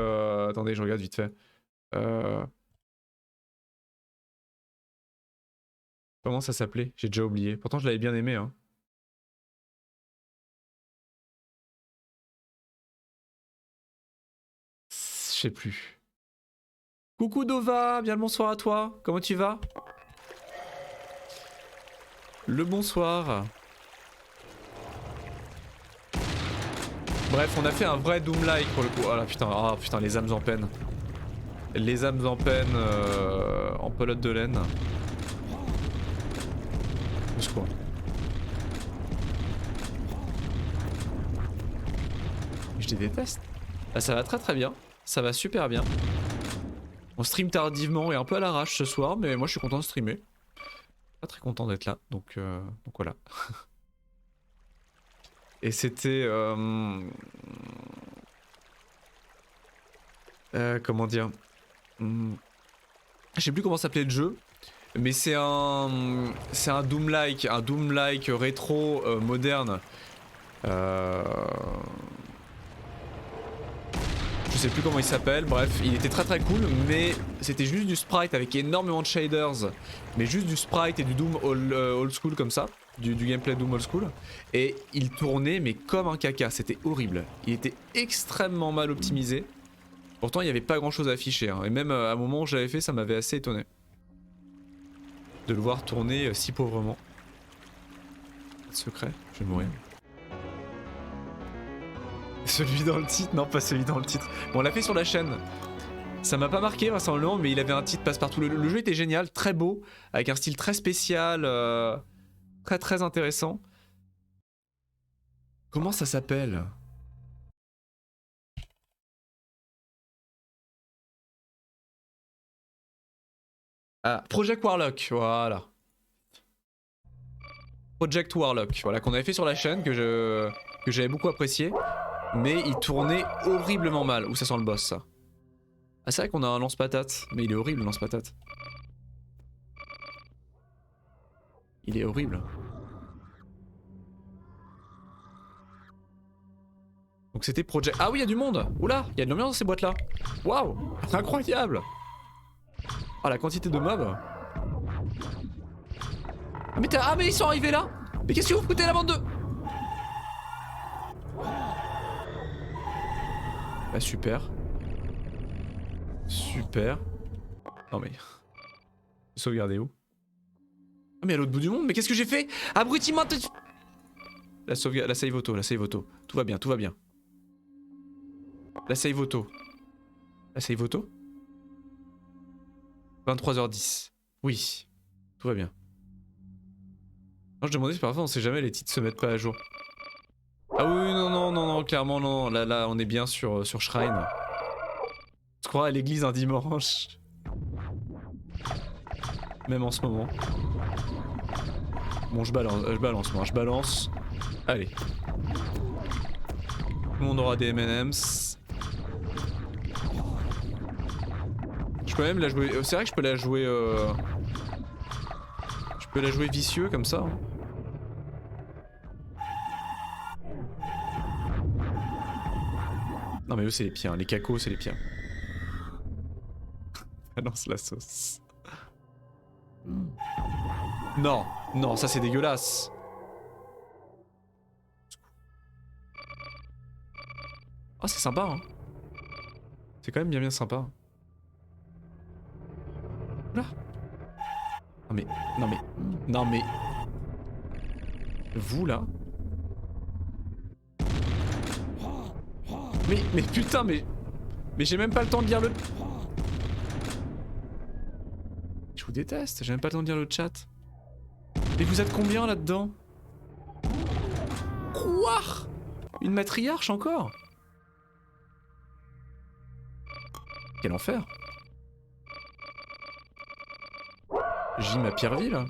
attendez, je regarde vite fait. Comment ça s'appelait? J'ai déjà oublié. Pourtant je l'avais bien aimé. Hein. Je sais plus. Coucou Dova, bien le bonsoir à toi. Comment tu vas? Le bonsoir. Bref, on a fait un vrai Doom-like pour le coup. Oh putain, les âmes en peine. Les âmes en peine en pelote de laine. C'est quoi? Je les déteste. Bah, ça va très bien. Ça va super bien. On stream tardivement et un peu à l'arrache ce soir, mais moi je suis content de streamer. Pas très content d'être là, donc voilà. Et c'était... comment dire Je sais plus comment s'appelait le jeu. Mais c'est un Doom-like, rétro moderne. Je sais plus comment il s'appelle, bref, il était très très cool, mais c'était juste du sprite avec énormément de shaders, mais juste du sprite et du Doom old school comme ça, du gameplay Doom old school, et il tournait mais comme un caca, c'était horrible. Il était extrêmement mal optimisé, pourtant il n'y avait pas grand chose à afficher, hein. Et même à un moment où j'avais fait, ça m'avait assez étonné de le voir tourner si pauvrement. Secret, je vais mourir. Celui dans le titre? Non, pas celui dans le titre. Bon, on l'a fait sur la chaîne. Ça m'a pas marqué vraisemblablement, mais il avait un titre passe-partout. Le jeu était génial, très beau, avec un style très spécial, très très intéressant. Comment ça s'appelle? Ah, Project Warlock, voilà. Project Warlock, voilà, qu'on avait fait sur la chaîne, que j'avais beaucoup apprécié. Mais il tournait horriblement mal. Où ça sent le boss, ça? Ah, c'est vrai qu'on a un lance-patate, mais il est horrible, le lance-patate. Il est horrible. Donc c'était Project... Ah oui, il y a du monde. Oula, il y a de l'ambiance dans ces boîtes-là. Waouh, incroyable. Ah, la quantité de mobs. Ah mais ils sont arrivés là. Mais qu'est-ce que vous foutez la bande de... Bah super. Super. Non mais... Sauvegarder où? Ah mais à l'autre bout du monde, mais qu'est-ce que j'ai fait? Abruti-moi. La save auto, la save auto. Tout va bien, tout va bien. La save auto. La save auto? 23h10. Oui. Tout va bien. Non, je demandais si parfois on sait jamais les titres se mettent pas à jour. Ah oui, non, clairement non. Là, on est bien sur Shrine. On se croit à l'église un dimanche. Même en ce moment. Bon, je balance moi, je balance. Allez. Tout le monde aura des M&M's. Je peux même la jouer... C'est vrai que je peux la jouer... Je peux la jouer vicieux comme ça. Hein. Non mais eux c'est les pires, les cacos c'est les pires. Balance la sauce. Non, non, ça c'est dégueulasse. Oh c'est sympa hein. C'est quand même bien sympa. Là. Non mais... Vous là. Mais putain mais j'ai même pas le temps de lire le... Je vous déteste, j'ai même pas le temps de lire le chat. Mais vous êtes combien là-dedans? Quoi? Une matriarche encore? Quel enfer. J'ai ma pire vie là.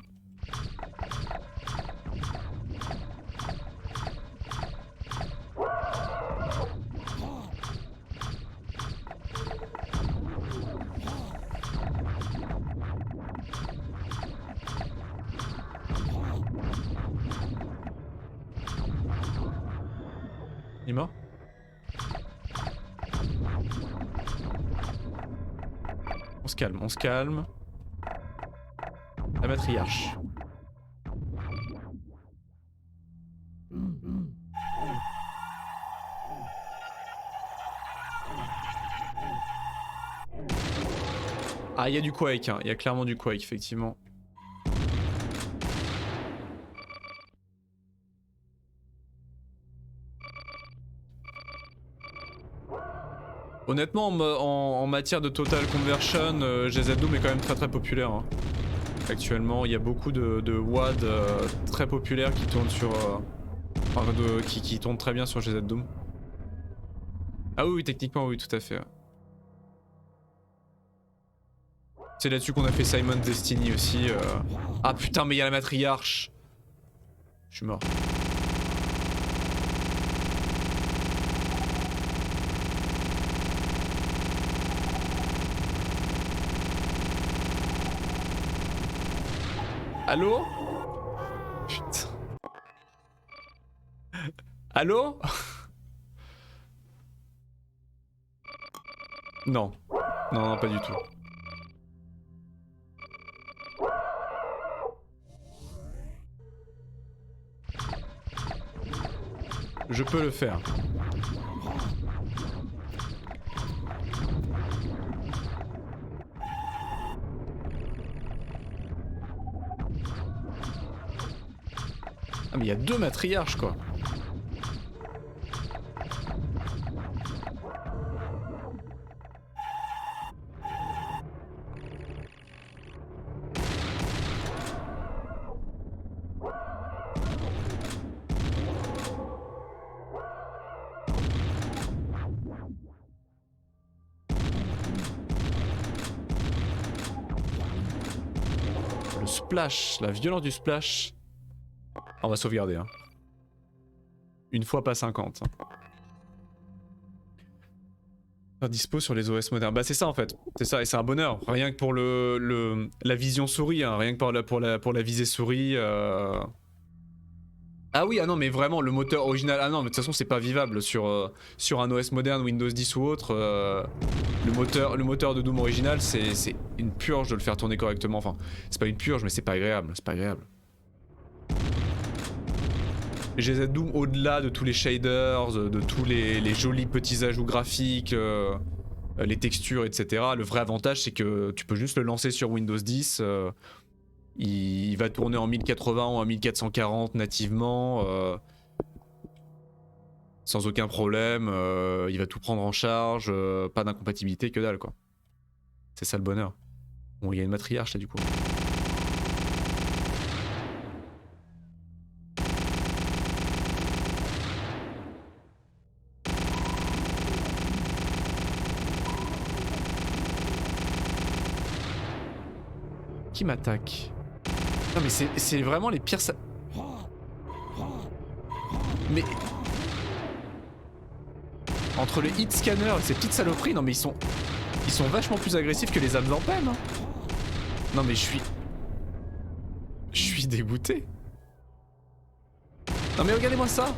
Il est mort? On se calme, on se calme. La matriarche. Ah, il y a du Quake, hein. Il y a clairement du Quake, effectivement. Honnêtement, en matière de Total Conversion, GZ Doom est quand même très très populaire. Hein. Actuellement, il y a beaucoup de WAD très populaires qui tournent sur... qui tournent très bien sur GZ Doom. Ah oui, techniquement, oui, tout à fait. C'est là-dessus qu'on a fait Simon Destiny aussi. Ah putain, mais il y a la matriarche. Je suis mort. Allô? Putain. Allô? Non. Non, non, pas du tout. Je peux le faire. Ah mais il y a 2 matriarches quoi. Le splash, la violence du splash. On va sauvegarder. Hein. Une fois pas 50. Hein. Faire dispo sur les OS modernes. Bah c'est ça en fait. C'est ça et c'est un bonheur. Rien que pour la vision souris. Hein. Rien que pour la visée souris. Ah oui, ah non mais vraiment le moteur original. Ah non mais de toute façon c'est pas vivable sur un OS moderne, Windows 10 ou autre. Le moteur de Doom original c'est une purge de le faire tourner correctement. Enfin c'est pas une purge mais c'est pas agréable. C'est pas agréable. GZ Doom au-delà de tous les shaders, de tous les jolis petits ajouts graphiques, les textures, etc. Le vrai avantage c'est que tu peux juste le lancer sur Windows 10, il va tourner en 1080 ou en 1440 nativement, sans aucun problème, il va tout prendre en charge, pas d'incompatibilité, que dalle quoi. C'est ça le bonheur. Bon, il y a une matriarche là du coup. Qui m'attaque? Non mais c'est vraiment les pires... Mais... Entre les hit scanners et ces petites saloperies, non mais ils sont vachement plus agressifs que les âmes en peine. Hein. Non mais je suis dégoûté. Non mais regardez-moi ça.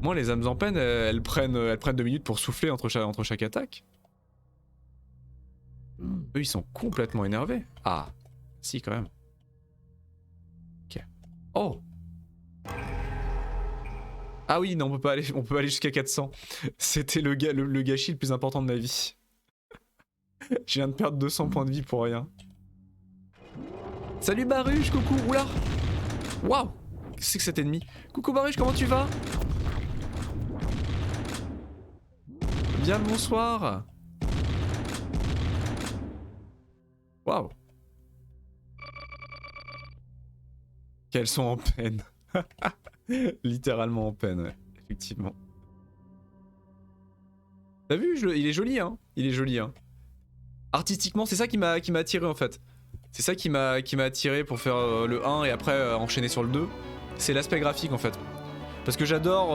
Moi les âmes en peine, elles prennent 2 minutes pour souffler entre chaque attaque. Eux ils sont complètement énervés. Ah, si quand même. Ok. Oh. Ah oui, non, on peut aller jusqu'à 400. C'était le gâchis le plus important de ma vie. Je viens de perdre 200 points de vie pour rien. Salut Baruch, coucou, oula. Waouh. Qu'est-ce que c'est que cet ennemi? Coucou Baruch, comment tu vas? Bien le bonsoir. Waouh. Qu'elles sont en peine. Littéralement en peine, ouais. Effectivement. T'as vu, il est joli, hein. Il est joli, hein. Artistiquement, c'est ça qui m'a attiré en fait. C'est ça qui m'a attiré pour faire le 1 et après enchaîner sur le 2. C'est l'aspect graphique en fait. Parce que j'adore